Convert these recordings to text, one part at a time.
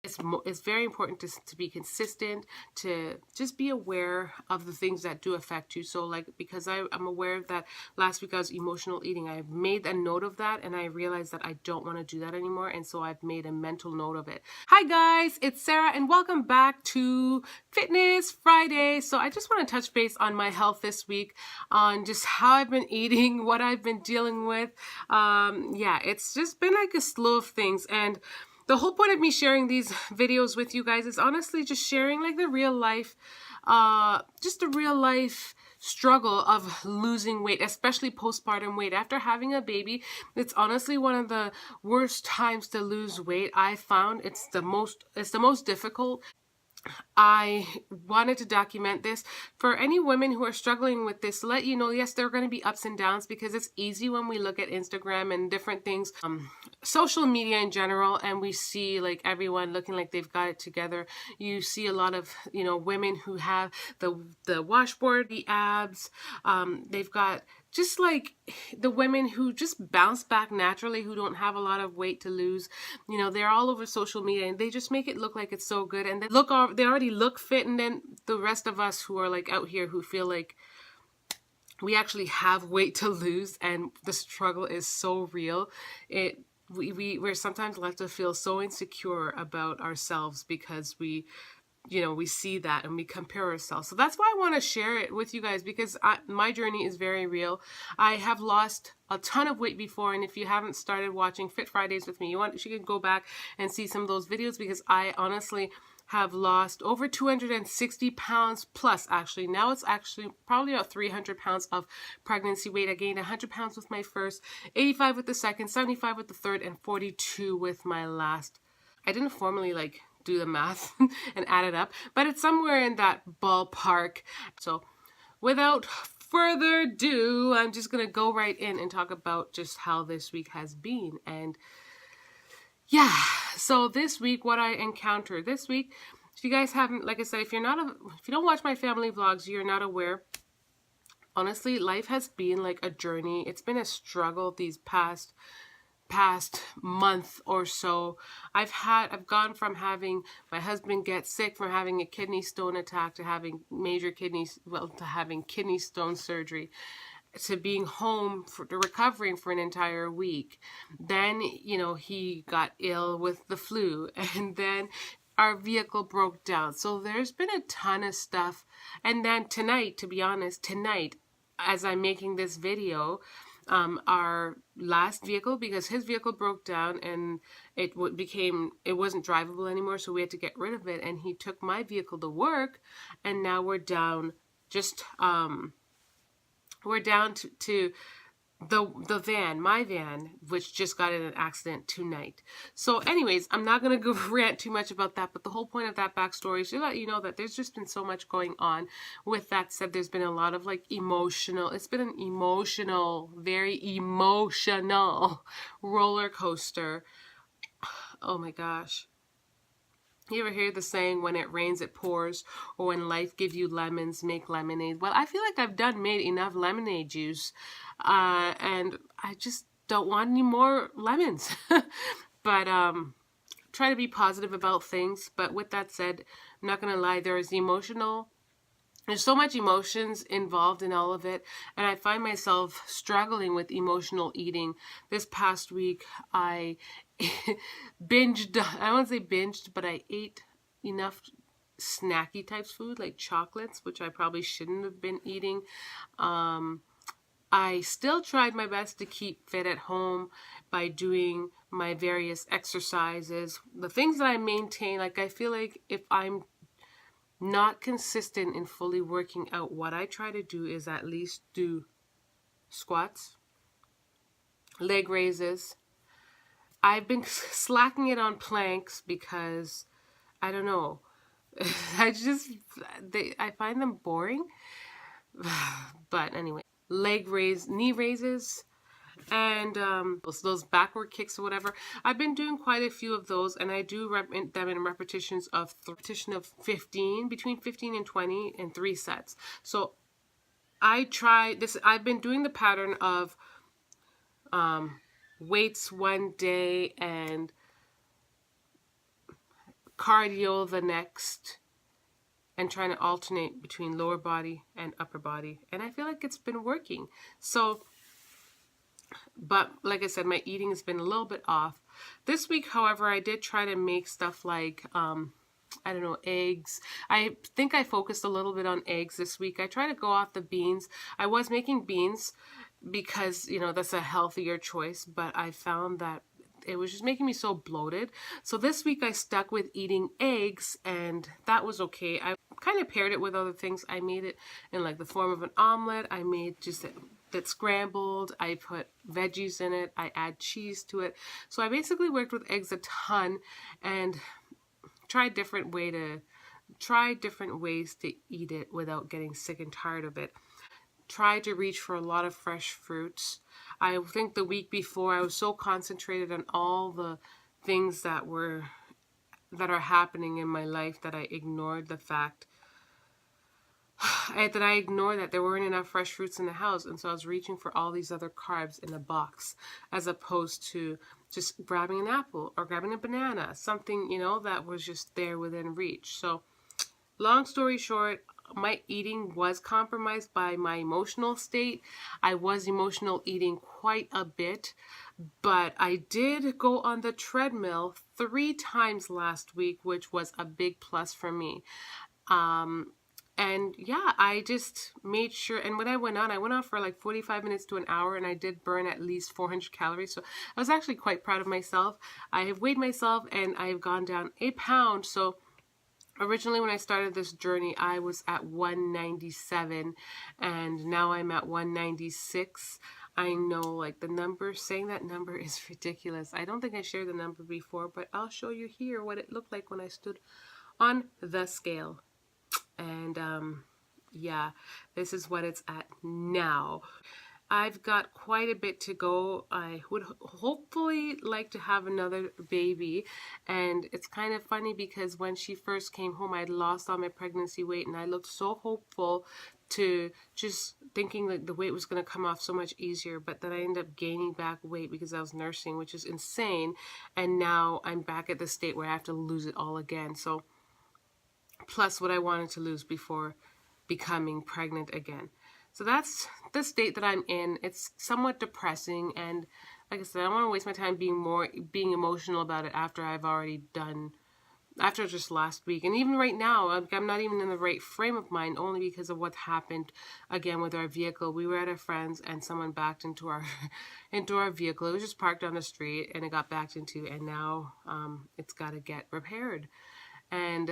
It's very important to be consistent, to just be aware of the things that do affect you. So like, because I'm aware that last week I was emotional eating, I've made a note of that, and I realized that I don't want to do that anymore. And so I've made a mental note of it. Hi guys, it's Sarah and welcome back to Fitness Friday. So I just want to touch base on my health this week, on just how I've been eating, what I've been dealing with. Yeah, it's just been like a slew of things. And the whole point of me sharing these videos with you guys is honestly just sharing like the real life, just the real life struggle of losing weight, especially postpartum weight. After having a baby, it's honestly one of the worst times to lose weight. I found it's the most difficult. I wanted to document this for any women who are struggling with this, to let you know, yes, there are going to be ups and downs, because it's easy when we look at Instagram and different things, social media in general, and we see like everyone looking like they've got it together. You see a lot of, women who have the washboard, the abs, they've got just like the women who just bounce back naturally, who don't have a lot of weight to lose. They're all over social media and they just make it look like it's so good, and they already look fit. And then the rest of us who are like out here, who feel like we actually have weight to lose and the struggle is so real. We're sometimes left to feel so insecure about ourselves because we see that and we compare ourselves. So that's why I want to share it with you guys, because my journey is very real. I have lost a ton of weight before, and if you haven't started watching Fit Fridays with me, you can go back and see some of those videos, because I honestly have lost over 260 pounds plus. Actually, now it's actually probably about 300 pounds of pregnancy weight. I gained 100 pounds with my first, 85 with the second, 75 with the third, and 42 with my last. I didn't formally do the math and add it up, but it's somewhere in that ballpark. So without further ado, I'm just gonna go right in and talk about just how this week has been. And yeah, so this week, what I encountered this week, if you guys haven't, like I said, if you don't watch my family vlogs, you're not aware. Honestly, life has been like a journey. It's been a struggle these past month or so. I've gone from having my husband get sick, from having a kidney stone attack, to having to having kidney stone surgery, to being home to recovering for an entire week. Then, he got ill with the flu, and then our vehicle broke down. So there's been a ton of stuff. And then tonight, to be honest, as I'm making this video, our last vehicle, because his vehicle broke down and it wasn't drivable anymore, so we had to get rid of it, and he took my vehicle to work, and now we're down to the van, my van, which just got in an accident tonight. So anyways, I'm not going to go rant too much about that, but the whole point of that backstory is to let you know that there's just been so much going on. With that said, there's been a lot of it's been an emotional, very emotional roller coaster. Oh my gosh. You ever hear the saying, when it rains, it pours, or when life gives you lemons, make lemonade? Well, I feel like I've made enough lemonade juice, and I just don't want any more lemons. But try to be positive about things. But with that said, I'm not going to lie, there's so much emotions involved in all of it, and I find myself struggling with emotional eating. This past week, I binged, I won't say binged, but I ate enough snacky types food, like chocolates, which I probably shouldn't have been eating. I still tried my best to keep fit at home by doing my various exercises. The things that I maintain, I feel like if I'm not consistent in fully working out, what I try to do is at least do squats, leg raises. I've been slacking it on planks because, I don't know, I find them boring. But anyway, knee raises, and those backward kicks or whatever. I've been doing quite a few of those, and I do them in repetition of 15, between 15 and 20, in 3 sets. So I try this. I've been doing the pattern of weights one day and cardio the next, and trying to alternate between lower body and upper body. And I feel like it's been working. So, but like I said, my eating has been a little bit off. This week, however, I did try to make stuff like, I don't know, eggs. I think I focused a little bit on eggs this week. I try to go off the beans. I was making beans because, you know, that's a healthier choice, but I found that it was just making me so bloated. So this week I stuck with eating eggs, and that was okay. I kind of paired it with other things. I made it in like the form of an omelet. I made just it scrambled. I put veggies in it. I add cheese to it. So I basically worked with eggs a ton and tried different ways to eat it without getting sick and tired of it. Tried to reach for a lot of fresh fruits. I think the week before I was so concentrated on all the things that are happening in my life that I ignored the fact that there weren't enough fresh fruits in the house, and so I was reaching for all these other carbs in a box as opposed to just grabbing an apple or grabbing a banana, something, you know, that was just there within reach. So long story short, my eating was compromised by my emotional state. I was emotional eating quite a bit, but I did go on the treadmill 3 times last week, which was a big plus for me. And yeah, I just made sure, and when I went on for like 45 minutes to an hour, and I did burn at least 400 calories. So I was actually quite proud of myself. I have weighed myself and I have gone down a pound. So originally, when I started this journey, I was at 197, and now I'm at 196. I know, like, the number, saying that number is ridiculous. I don't think I shared the number before, but I'll show you here what it looked like when I stood on the scale. And, yeah, this is what it's at now. I've got quite a bit to go. I would hopefully like to have another baby, and it's kind of funny because when she first came home, I'd lost all my pregnancy weight, and I looked so hopeful to just thinking that the weight was going to come off so much easier, but then I ended up gaining back weight because I was nursing, which is insane, and now I'm back at the state where I have to lose it all again. So plus what I wanted to lose before becoming pregnant again. So that's the state that I'm in. It's somewhat depressing, and like I said, I don't want to waste my time being emotional about it after just last week. And even right now, I'm not even in the right frame of mind, only because of what happened again with our vehicle. We were at a friend's and someone backed into our vehicle. It was just parked on the street and it got backed into, and now it's got to get repaired. And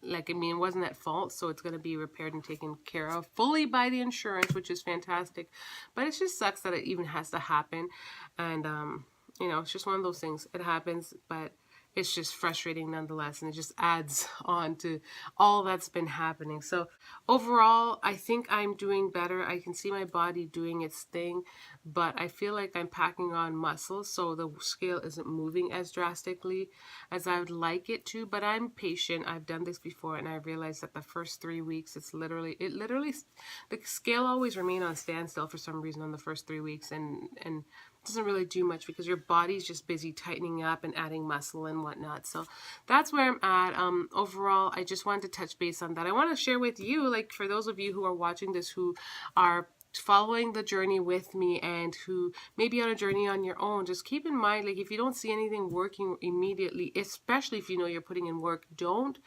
like, I mean, it wasn't at fault, so it's going to be repaired and taken care of fully by the insurance, which is fantastic. But it just sucks that it even has to happen. And, you know, it's just one of those things. It happens, but it's just frustrating nonetheless, and it just adds on to all that's been happening. So overall, I think I'm doing better. I can see my body doing its thing, but I feel like I'm packing on muscle, so the scale isn't moving as drastically as I would like it to, but I'm patient. I've done this before, and I realized that the first 3 weeks, the scale always remained on standstill for some reason on the first 3 weeks, and doesn't really do much because your body's just busy tightening up and adding muscle and whatnot. So that's where I'm at. Overall, I just wanted to touch base on that. I want to share with you, like, for those of you who are watching this, who are following the journey with me and who may be on a journey on your own, just keep in mind, like, if you don't see anything working immediately, especially if you know you're putting in work, don't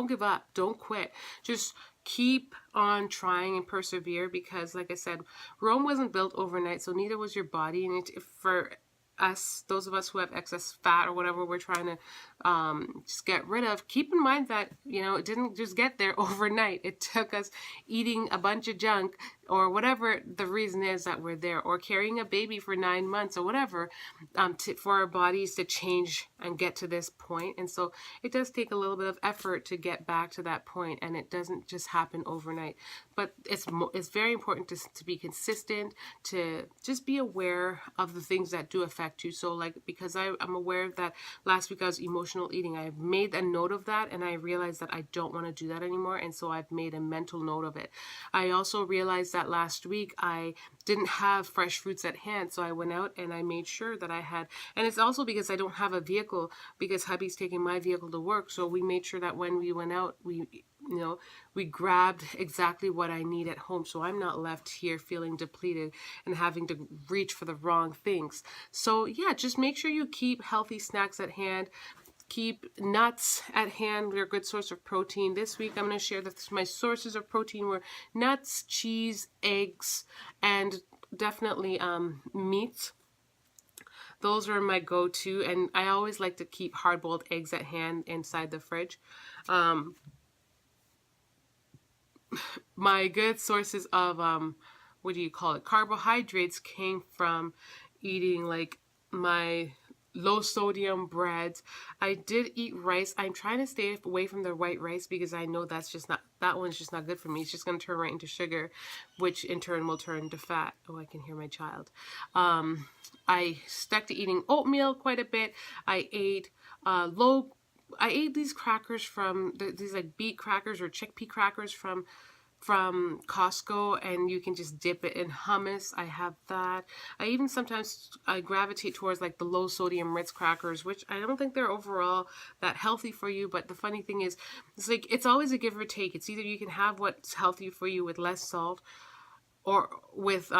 give up. Don't quit. Just keep on trying and persevere, because like I said, Rome wasn't built overnight, so neither was your body. And for us, those of us who have excess fat or whatever we're trying to just get rid of, keep in mind that, you know, it didn't just get there overnight. It took us eating a bunch of junk or whatever the reason is that we're there, or carrying a baby for 9 months or whatever, for our bodies to change and get to this point. And so it does take a little bit of effort to get back to that point, and it doesn't just happen overnight. But it's very important to be consistent, to just be aware of the things that do affect you. So like, because I'm aware that last week I was emotionally emotional eating. I've made a note of that, and I realized that I don't want to do that anymore, and so I've made a mental note of it. I also realized that last week I didn't have fresh fruits at hand, so I went out and I made sure that I had, and it's also because I don't have a vehicle, because hubby's taking my vehicle to work, so we made sure that when we went out, we grabbed exactly what I need at home, so I'm not left here feeling depleted and having to reach for the wrong things. So yeah, just make sure you keep healthy snacks at hand. Keep nuts at hand. They're a good source of protein. This week I'm going to share that my sources of protein were nuts, cheese, eggs, and definitely meats. Those are my go-to, and I always like to keep hard-boiled eggs at hand inside the fridge. My good sources of what do you call it, carbohydrates came from eating like my low sodium breads. I did eat rice. I'm trying to stay away from the white rice because I know that one's just not good for me. It's just going to turn right into sugar, which in turn will turn into fat. Oh, I can hear my child. I stuck to eating oatmeal quite a bit. I ate these crackers from these like beet crackers or chickpea crackers from Costco, and you can just dip it in hummus. I have that. I gravitate towards like the low sodium Ritz crackers, which I don't think they're overall that healthy for you, but the funny thing is, it's always a give or take. It's either you can have what's healthy for you with less salt, or with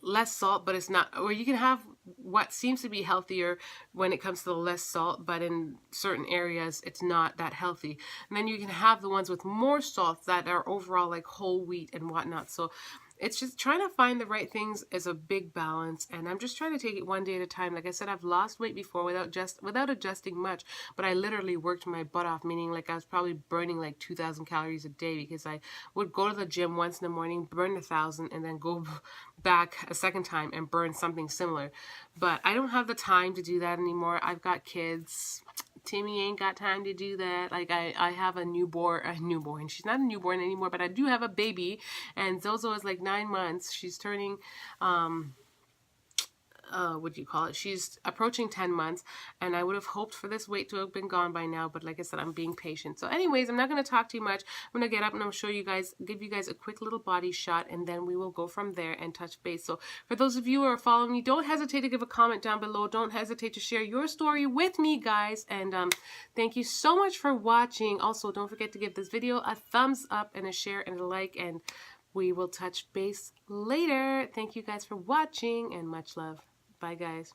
less salt, but it's not, or you can have what seems to be healthier when it comes to the less salt, but in certain areas it's not that healthy. And then you can have the ones with more salt that are overall like whole wheat and whatnot. So it's just trying to find the right things is a big balance, and I'm just trying to take it one day at a time. Like I said, I've lost weight before without adjusting much, but I literally worked my butt off, meaning like I was probably burning like 2,000 calories a day, because I would go to the gym once in the morning, burn 1,000, and then go back a second time and burn something similar. But I don't have the time to do that anymore. I've got kids. Timmy ain't got time to do that. Like I have a newborn. She's not a newborn anymore, but I do have a baby, and Zozo is like 9 months. She's turning what do you call it? She's approaching 10 months, and I would have hoped for this weight to have been gone by now, but like I said, I'm being patient. So anyways, I'm not going to talk too much. I'm going to get up and I'm show you guys, give you guys a quick little body shot, and then we will go from there and touch base. So for those of you who are following me, don't hesitate to give a comment down below. Don't hesitate to share your story with me, guys. And thank you so much for watching. Also, don't forget to give this video a thumbs up and a share and a like, and we will touch base later. Thank you guys for watching, and much love. Bye, guys.